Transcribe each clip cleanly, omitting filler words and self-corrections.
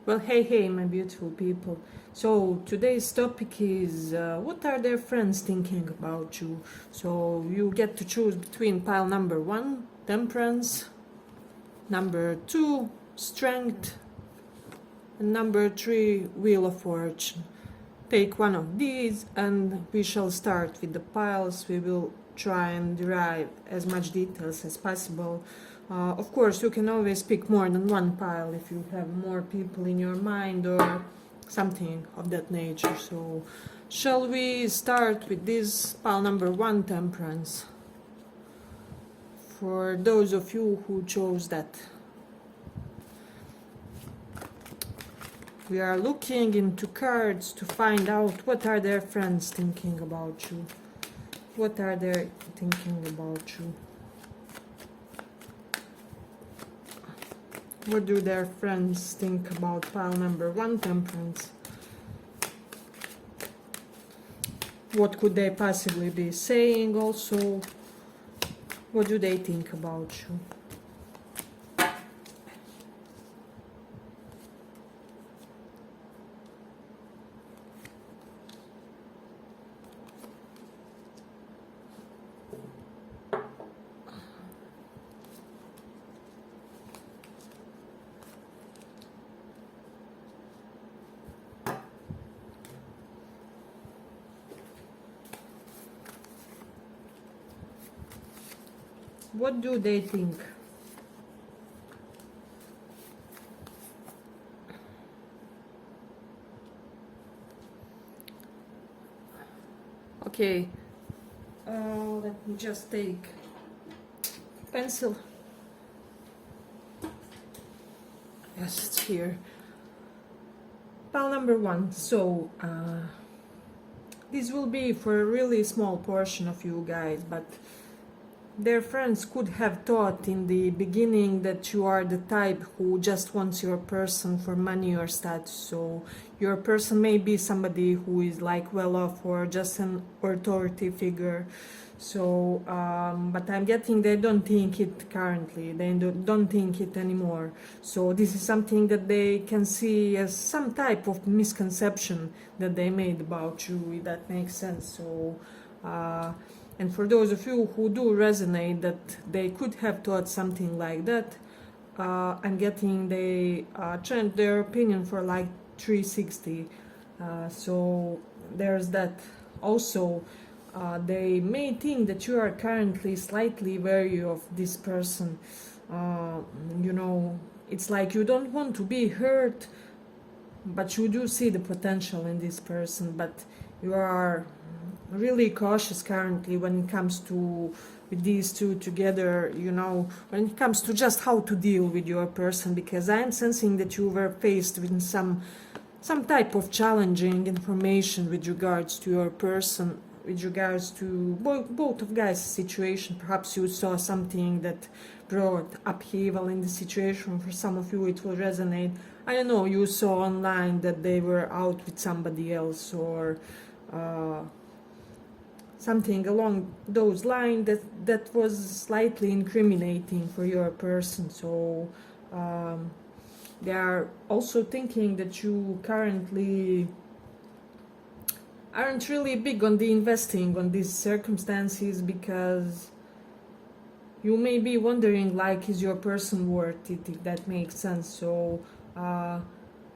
Well, hey, my beautiful people. So today's topic is what are their friends thinking about you? So you get to choose between pile number 1, temperance, number 2, strength, and number 3, wheel of fortune. Take one of these and we shall start with the piles. We will try and derive as much details as possible. Of course, you can always pick more than one pile if you have more people in your mind or something of that nature. So, shall we start with this pile number 1, temperance? For those of you who chose that. We are looking into cards to find out what are their friends thinking about you. What are they thinking about you? What do their friends think about pile number 1, temperance? What could they possibly be saying also? What do they think about you? What do they think? Okay, let me just take pencil. Yes, it's here. Pile number 1. So, this will be for a really small portion of you guys, but their friends could have thought in the beginning that you are the type who just wants your person for money or status. So your person may be somebody who is like well off or just an authority figure. So, but I'm getting they don't think it currently. They don't think it anymore. So this is something that they can see as some type of misconception that they made about you, if that makes sense. So, and for those of you who do resonate that they could have thought something like that, I'm getting they changed their opinion for like 360. So there's that. Also, they may think that you are currently slightly wary of this person. You know, it's like you don't want to be hurt, but you do see the potential in this person, but you are really cautious currently when it comes to with these two together, you know, when it comes to just how to deal with your person, because I am sensing that you were faced with some type of challenging information with regards to your person, with regards to both of guys' situation. Perhaps you saw something that brought upheaval in the situation. For some of you it will resonate. I don't know, you saw online that they were out with somebody else, or something along those lines that was slightly incriminating for your person. So they are also thinking that you currently aren't really big on the investing on these circumstances, because you may be wondering like, is your person worth it, if that makes sense. So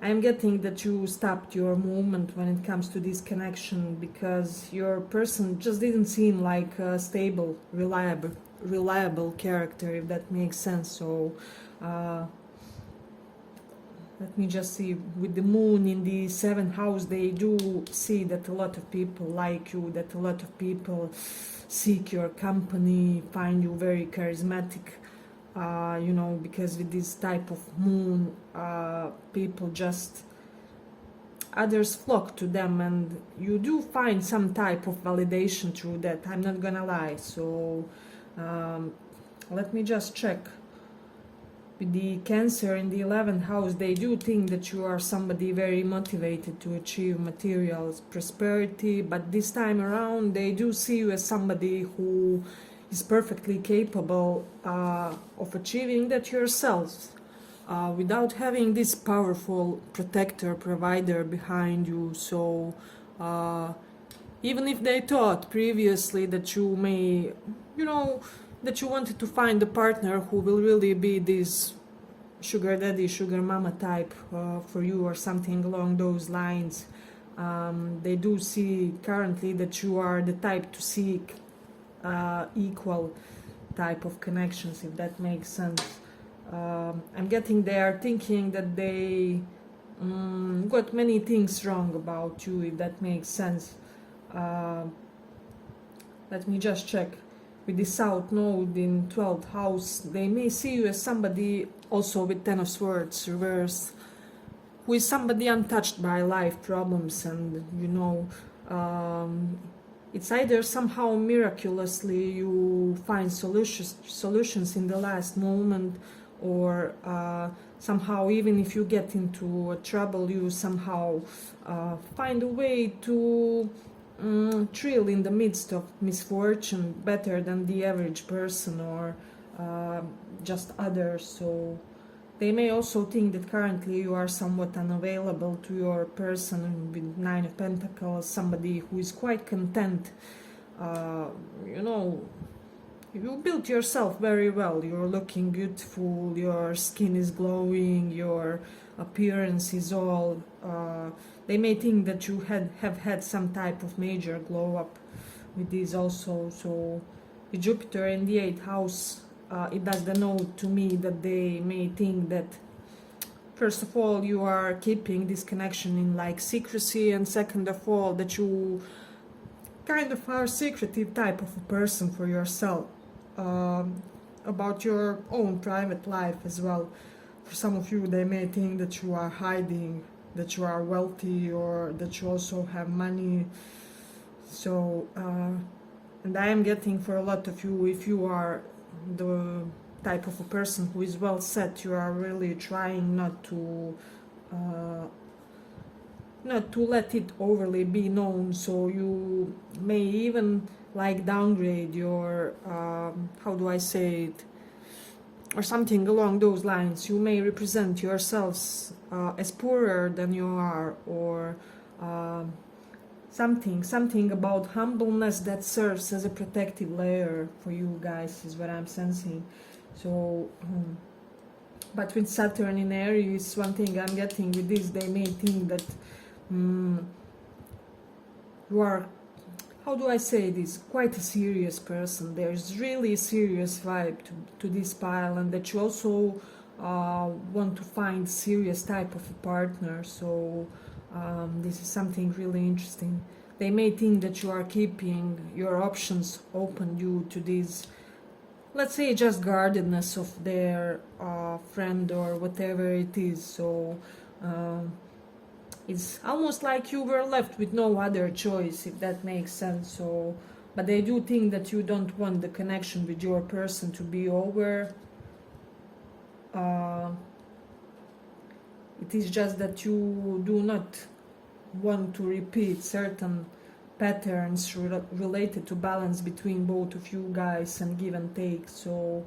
I'm getting that you stopped your movement when it comes to this connection, because your person just didn't seem like a stable, reliable character, if that makes sense. So let me just see, with the moon in the 7th house, they do see that a lot of people like you, that a lot of people seek your company, find you very charismatic. You know, because with this type of moon, people just, others flock to them, and you do find some type of validation through that, I'm not gonna lie. So let me just check. With the Cancer in the 11th house, they do think that you are somebody very motivated to achieve material prosperity, but this time around they do see you as somebody who is perfectly capable of achieving that yourself. without having this powerful protector, provider behind you. So even if they thought previously that you may, that you wanted to find a partner who will really be this sugar daddy, sugar mama type for you or something along those lines, they do see currently that you are the type to seek equal type of connections, if that makes sense. I'm getting they are thinking that they got many things wrong about you, if that makes sense. Let me just check. With the South Node in 12th house, they may see you as somebody also with Ten of Swords reversed, who is somebody untouched by life problems, and it's either somehow miraculously you find solutions in the last moment, or somehow even if you get into trouble, you somehow find a way to thrill in the midst of misfortune better than the average person or just others. So they may also think that currently you are somewhat unavailable to your person with Nine of Pentacles, somebody who is quite content. You built yourself very well, you're looking beautiful, your skin is glowing, your appearance is all they may think that you have had some type of major glow up with these also. So with Jupiter in the 8th house, it does denote to me that they may think that first of all you are keeping this connection in like secrecy, and second of all that you kind of are a secretive type of a person for yourself, about your own private life as well. For some of you, they may think that you are hiding, that you are wealthy, or that you also have money. So and I am getting for a lot of you, if you are the type of a person who is well set, you are really trying not to let it overly be known. So you may even like downgrade your how do I say it, or something along those lines. You may represent yourselves as poorer than you are, or something about humbleness that serves as a protective layer for you guys is what I'm sensing. So but with Saturn in Aries, one thing I'm getting with this, they may think that you are, how do I say this, quite a serious person. There's really a serious vibe to this pile, and that you also want to find serious type of a partner. So this is something really interesting. They may think that you are keeping your options open due to this, let's say, just guardedness of their friend or whatever it is. So it's almost like you were left with no other choice, if that makes sense. So, but they do think that you don't want the connection with your person to be over. It is just that you do not want to repeat certain patterns related to balance between both of you guys and give and take. So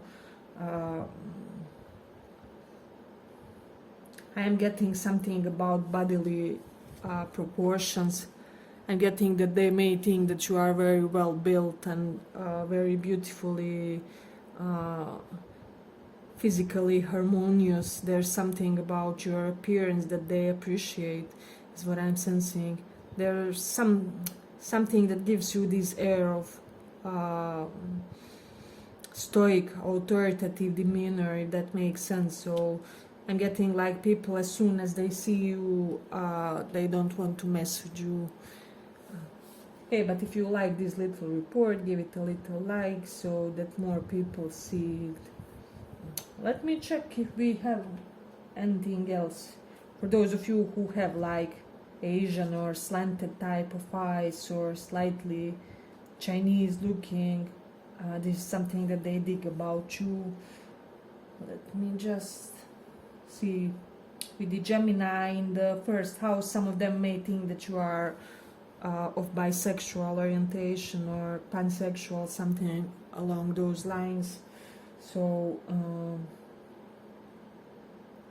I am getting something about bodily proportions. I'm getting that they may think that you are very well built and very beautifully physically harmonious. There's something about your appearance that they appreciate, is what I'm sensing. There's something that gives you this air of stoic, authoritative demeanor, if that makes sense. So I'm getting like people, as soon as they see you, they don't want to mess with you. Okay, but if you like this little report, give it a little like so that more people see it. Let me check if we have anything else. For those of you who have like Asian or slanted type of eyes, or slightly Chinese looking, this is something that they dig about you. Let me just see. With the Gemini in the 1st house, some of them may think that you are of bisexual orientation or pansexual, something along those lines. So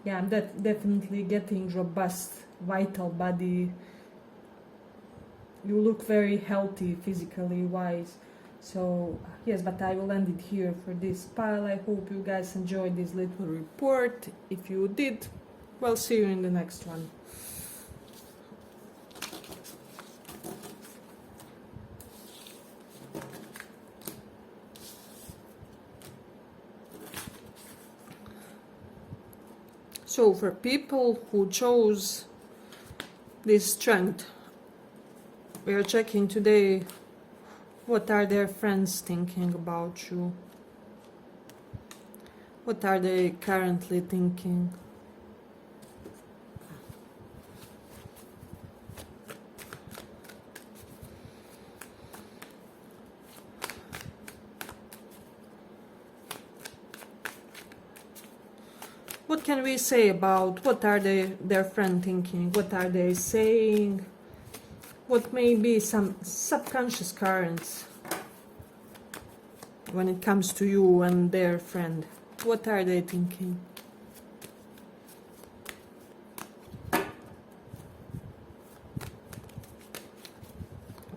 Yeah, I'm definitely getting robust, vital body. You look very healthy physically wise. So yes, but I will end it here for this pile. I hope you guys enjoyed this little report. If you did, well, see you in the next one. So for people who chose this strength, we are checking today what are their friends thinking about you. What are they currently thinking? What can we say about what are their friend thinking? What are they saying? What may be some subconscious currents when it comes to you and their friend? What are they thinking?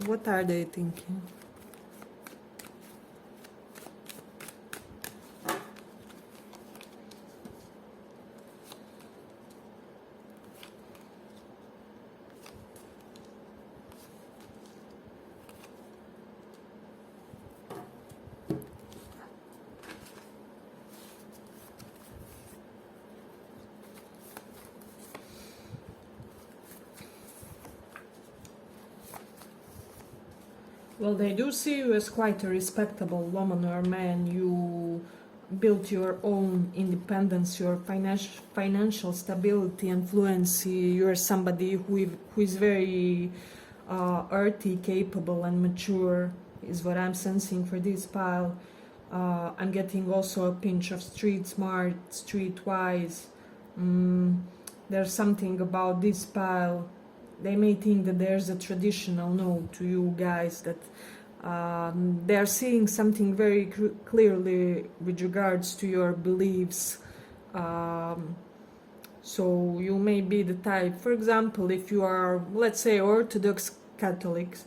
What are they thinking? Well, they do see you as quite a respectable woman or man. You built your own independence, your financial stability and fluency. You're somebody who is very earthy, capable and mature, is what I'm sensing for this pile. I'm getting also a pinch of street smart, street wise. There's something about this pile. They may think that there's a traditional no to you guys, that they're seeing something very clearly with regards to your beliefs. So you may be the type, for example, if you are, let's say, Orthodox Catholics,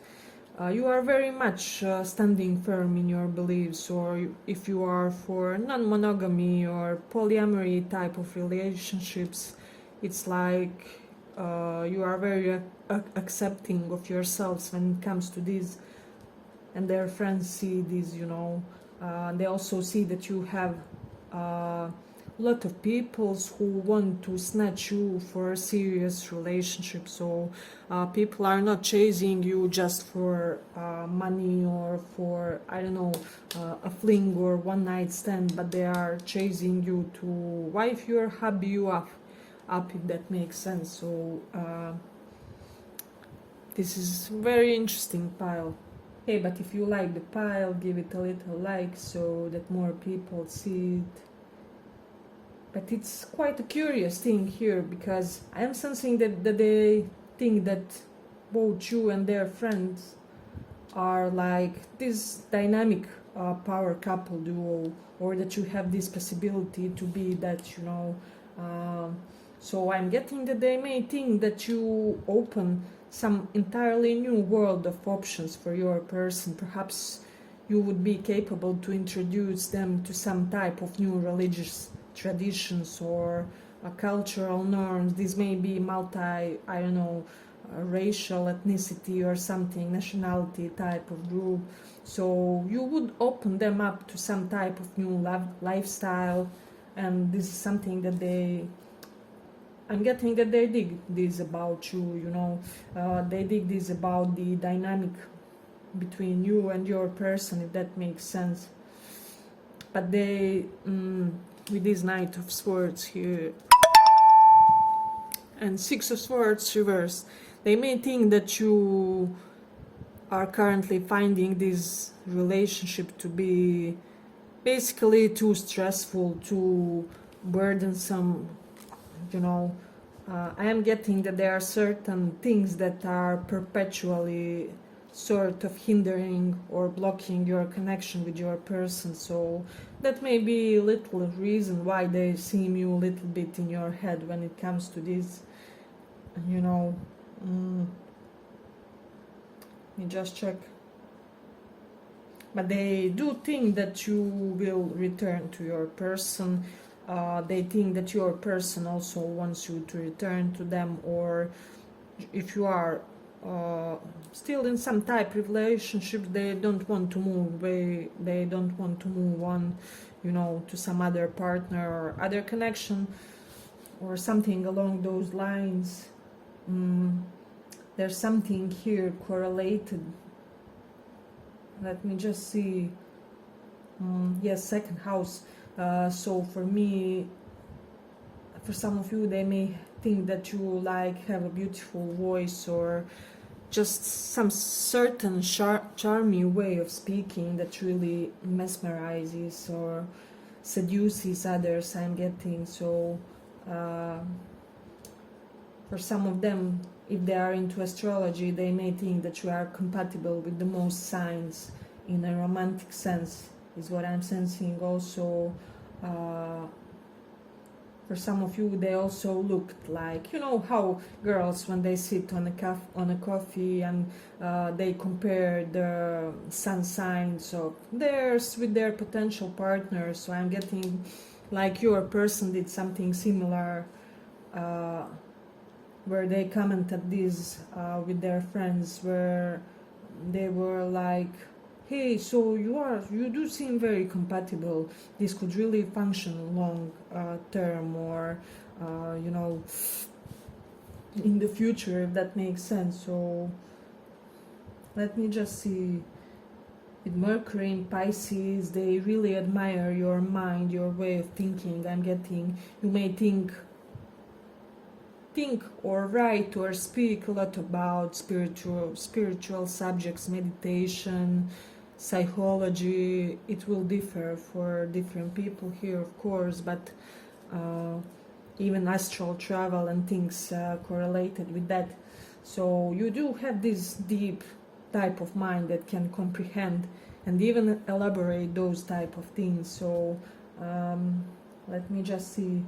you are very much standing firm in your beliefs. Or if you are for non-monogamy or polyamory type of relationships, it's like you are very accepting of yourselves when it comes to this, and their friends see this, you know. They also see that you have a lot of people who want to snatch you for a serious relationship. So people are not chasing you just for money or for, I don't know, a fling or one night stand, but they are chasing you to wife you or hub you up, if that makes sense. So this is very interesting pile. Hey, but if you like the pile, give it a little like so that more people see it. But it's quite a curious thing here, because I am sensing that they think that both you and their friends are like this dynamic power couple duo, or that you have this possibility to be that, you know. So I'm getting that they may think that you open some entirely new world of options for your person. Perhaps you would be capable to introduce them to some type of new religious traditions or cultural norms. This may be I don't know, racial ethnicity or something, nationality type of group. So you would open them up to some type of new lifestyle, and this is something that I'm getting that they dig this about you, you know. They dig this about the dynamic between you and your person, if that makes sense. But they, with this Knight of Swords here and Six of Swords reversed, they may think that you are currently finding this relationship to be basically too stressful, too burdensome, you know. I am getting that there are certain things that are perpetually sort of hindering or blocking your connection with your person. So that may be a little reason why they seem you a little bit in your head when it comes to this, you know. Let me just check. But they do think that you will return to your person. They think that your person also wants you to return to them, or if you are still in some type of relationship, they don't want to move away, they don't want to move on, you know, to some other partner or other connection or something along those lines. There's something here correlated. Let me just see. Yes, second house. So for me, for some of you, they may think that you like have a beautiful voice or just some certain charming way of speaking that really mesmerizes or seduces others, I'm getting. So for some of them, if they are into astrology, they may think that you are compatible with the most signs in a romantic sense, is what I'm sensing. Also, for some of you, they also looked like, you know how girls, when they sit on a coffee and they compare the sun signs of theirs with their potential partners. So I'm getting like your person did something similar, where they commented this with their friends, where they were like, hey, so you do seem very compatible, this could really function long term, or you know, in the future, if that makes sense. So let me just see. With Mercury in Pisces, they really admire your mind, your way of thinking. I'm getting, you may think or write or speak a lot about spiritual subjects, meditation, psychology. It will differ for different people here, of course, but even astral travel and things correlated with that. So you do have this deep type of mind that can comprehend and even elaborate those type of things. So let me just see.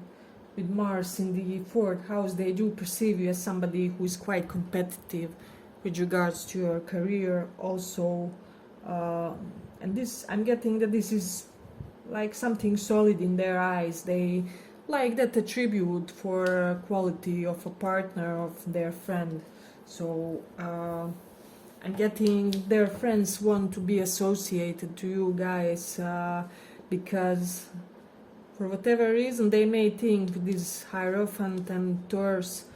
With Mars in the 4th house, they do perceive you as somebody who is quite competitive with regards to your career also. And this, I'm getting that this is like something solid in their eyes. They like that attribute for quality of a partner, of their friend. So I'm getting their friends want to be associated to you guys because for whatever reason they may think this Hierophant and Taurus,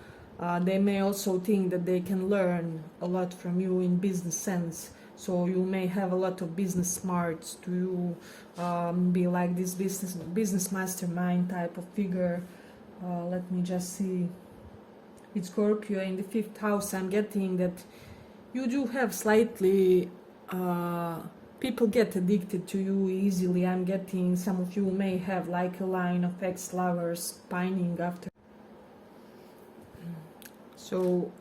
they may also think that they can learn a lot from you in business sense. So you may have a lot of business smarts to be like this business mastermind type of figure. Let me just see. With Scorpio in the 5th house, I'm getting that you do have slightly people get addicted to you easily. I'm getting some of you may have like a line of ex-lovers pining after. So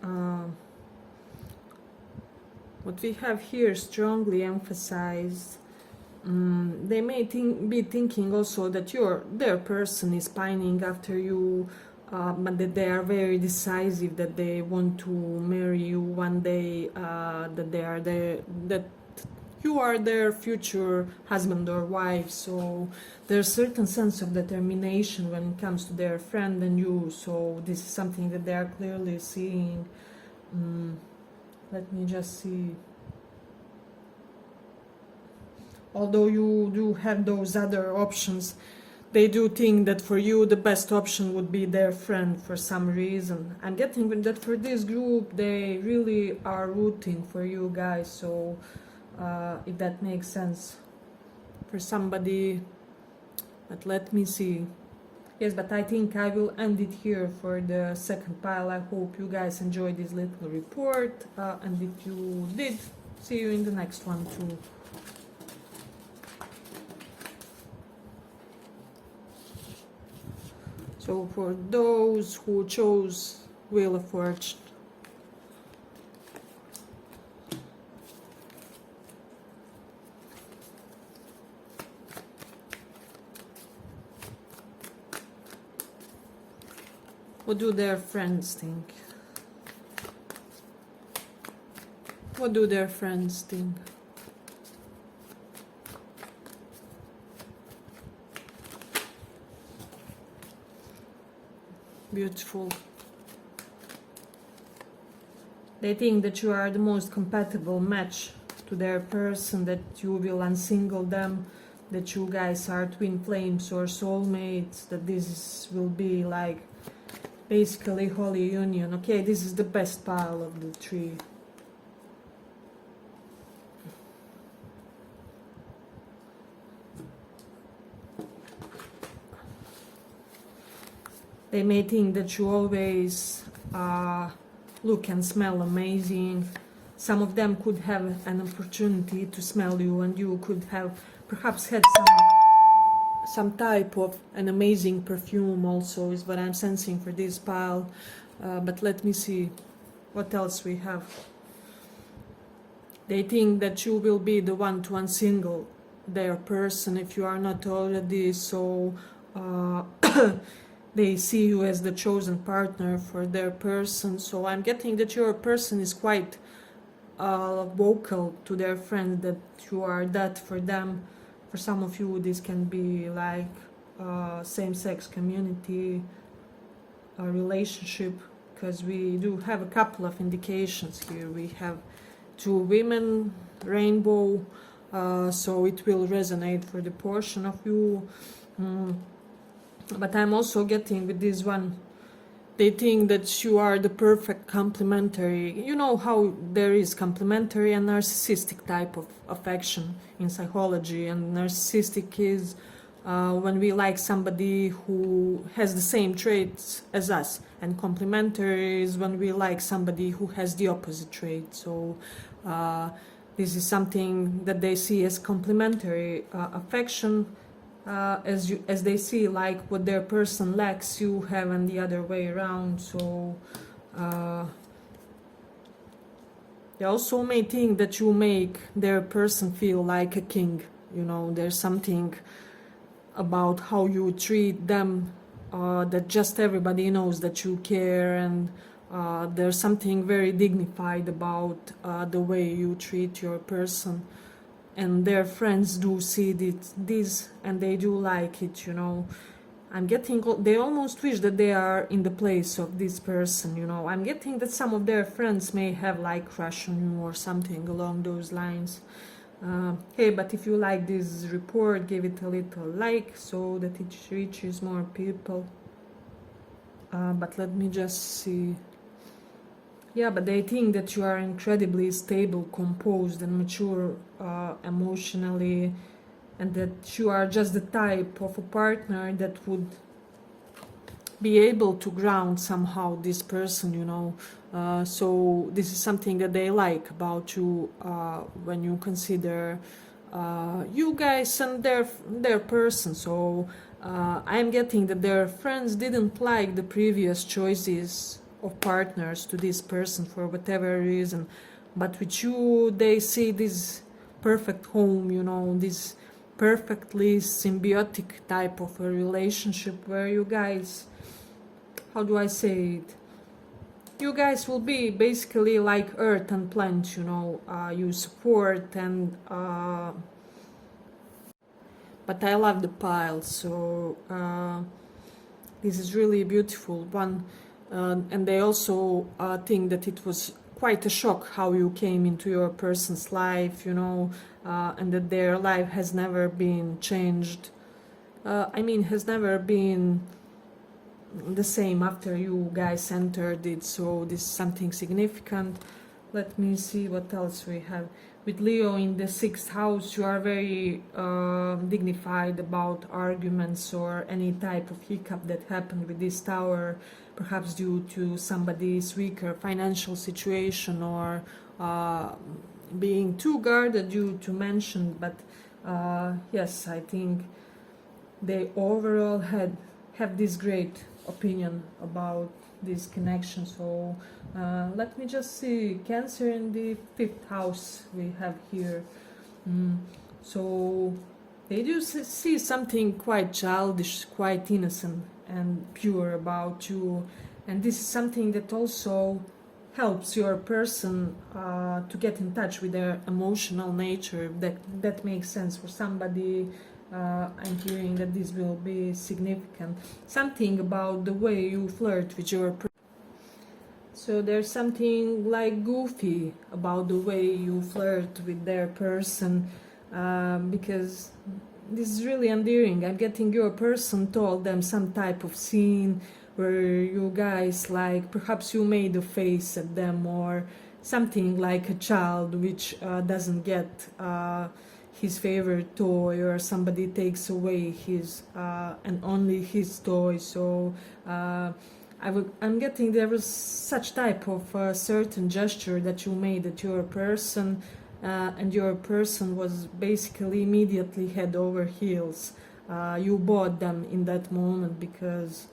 what we have here strongly emphasized, they may be thinking also that their person is pining after you, but that they are very decisive, that they want to marry you one day, that you are their future husband or wife. So there's a certain sense of determination when it comes to their friend and you. So this is something that they are clearly seeing. Let me just see. Although you do have those other options, they do think that for you the best option would be their friend for some reason. I'm getting that for this group they really are rooting for you guys. So if that makes sense for somebody. But let me see. Yes, but I think I will end it here for the second pile. I hope you guys enjoyed this little report, and if you did, see you in the next one too. So for those who chose Wheel of Fortune, What do their friends think? What do their friends think? Beautiful. They think that you are the most compatible match to their person, that you will unsingle them, that you guys are twin flames or soulmates, that this will be like basically holy union. Okay, this is the best pile of the three. They may think that you always look and smell amazing. Some of them could have an opportunity to smell you, and you could have perhaps had some type of an amazing perfume also, is what I'm sensing for this pile. But let me see what else we have. They think that you will be the one to unsingle their person if you are not already, so they see you as the chosen partner for their person. So I'm getting that your person is quite vocal to their friends that you are that for them. For some of you, this can be like same-sex community relationship, because we do have a couple of indications here. We have two women, rainbow, so it will resonate for the portion of you. But I'm also getting with this one, they think that you are the perfect complementary. You know how there is complementary and narcissistic type of affection in psychology, and narcissistic is when we like somebody who has the same traits as us, and complementary is when we like somebody who has the opposite traits. So this is something that they see as complementary affection. As they see like what their person lacks, you have, and the other way around. So they also may think that you make their person feel like a king. You know, there's something about how you treat them that just everybody knows that you care, and there's something very dignified about the way you treat your person. And their friends do see this and they do like it, you know. I'm getting, they almost wish that they are in the place of this person, you know. I'm getting that some of their friends may have like crush on you or something along those lines. Hey, but if you like this report, give it a little like so that it reaches more people. But let me just see. Yeah, but they think that you are incredibly stable, composed, and mature emotionally, and that you are just the type of a partner that would be able to ground somehow this person, you know. So this is something that they like about you when you consider you guys and their person. So I'm getting that their friends didn't like the previous choices of partners to this person for whatever reason, but with you they see this perfect home, you know, this perfectly symbiotic type of a relationship where you guys, how do I say it, you guys will be basically like earth and plant, you know. You support and but I love the pile, so this is really a beautiful one. And they also think that it was quite a shock how you came into your person's life, you know, and that their life has never been changed. I mean, has never been the same after you guys entered it, so this is something significant. Let me see what else we have. With Leo in the 6th house, you are very dignified about arguments or any type of hiccup that happened with this tower, perhaps due to somebody's weaker financial situation or being too guarded due to mention. But yes, I think they overall have this great opinion about this connection. So let me just see, Cancer in the 5th house we have here. So they do see something quite childish, quite innocent and pure about you, And this is something that also helps your person to get in touch with their emotional nature. That makes sense for somebody. I'm hearing that this will be significant. Something about the way you flirt with your person. So there's something like goofy about the way you flirt with their person, because this is really endearing. I'm getting your person told them some type of scene where you guys, like, perhaps you made a face at them, or something like a child which doesn't get his favorite toy, or somebody takes away his and only his toy. So I'm getting there was such type of certain gesture that you made at your person, and your person was basically immediately head over heels. You bought them in that moment because,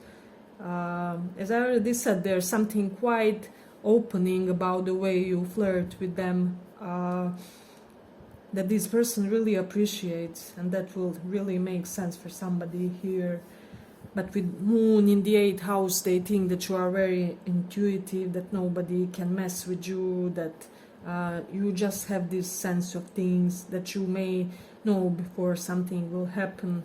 as I already said, there's something quite opening about the way you flirt with them, that this person really appreciates, and that will really make sense for somebody here. But with Moon in the 8th house, they think that you are very intuitive, that nobody can mess with you, that you just have this sense of things that you may know before something will happen.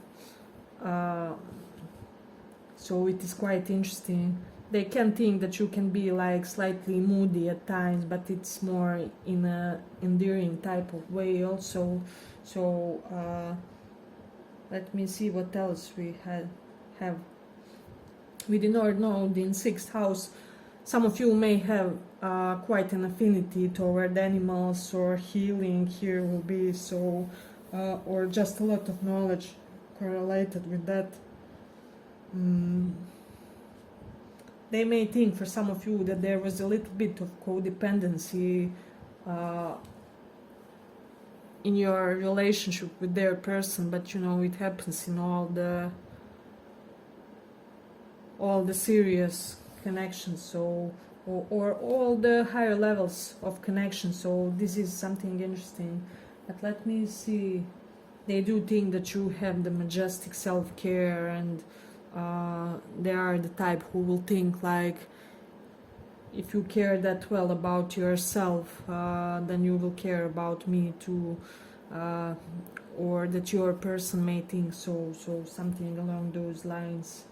So it is quite interesting. They can think that you can be like slightly moody at times, but it's more in a endearing type of way also. So let me see what else we have. With the North Node in 6th house, some of you may have quite an affinity toward animals, or healing here will be so, or just a lot of knowledge correlated with that. They may think for some of you that there was a little bit of codependency in your relationship with their person, but you know, it happens in all the serious connections, so or all the higher levels of connection. So this is something interesting. But let me see. They do think that you have the majestic self-care, and they are the type who will think like, if you care that well about yourself, then you will care about me too, or that your person may think so something along those lines.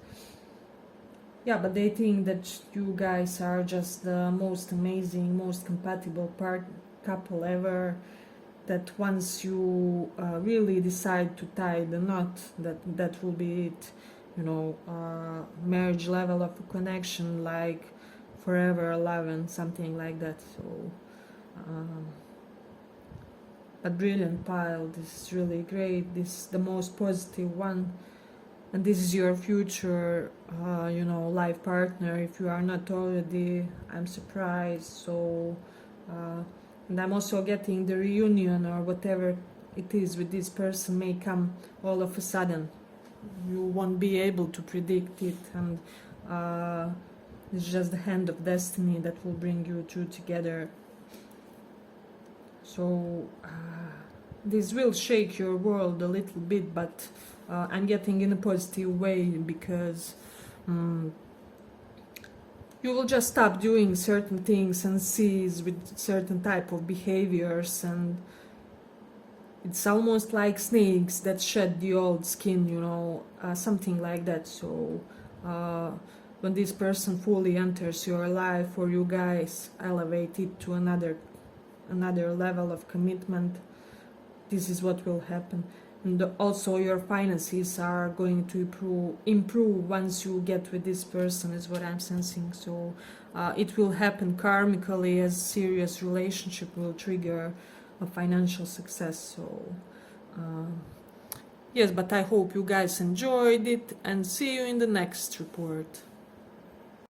Yeah, but they think that you guys are just the most amazing, most compatible couple ever, that once you really decide to tie the knot, that will be it, you know, marriage level of connection, like forever 11, something like that. So a brilliant pile. This is really great. This is the most positive one, and this is your future you know, life partner. If you are not already, I'm surprised. So and I'm also getting the reunion, or whatever it is with this person, may come all of a sudden. You won't be able to predict it, and it's just the hand of destiny that will bring you two together. So this will shake your world a little bit, but I'm getting in a positive way, because you will just stop doing certain things and cease with certain type of behaviors, and it's almost like snakes that shed the old skin, you know, something like that. So when this person fully enters your life, or you guys elevate it to another level of commitment, this is what will happen. And also your finances are going to improve once you get with this person, is what I'm sensing. So it will happen karmically, as serious relationship will trigger a financial success. So yes, but I hope you guys enjoyed it, and see you in the next report.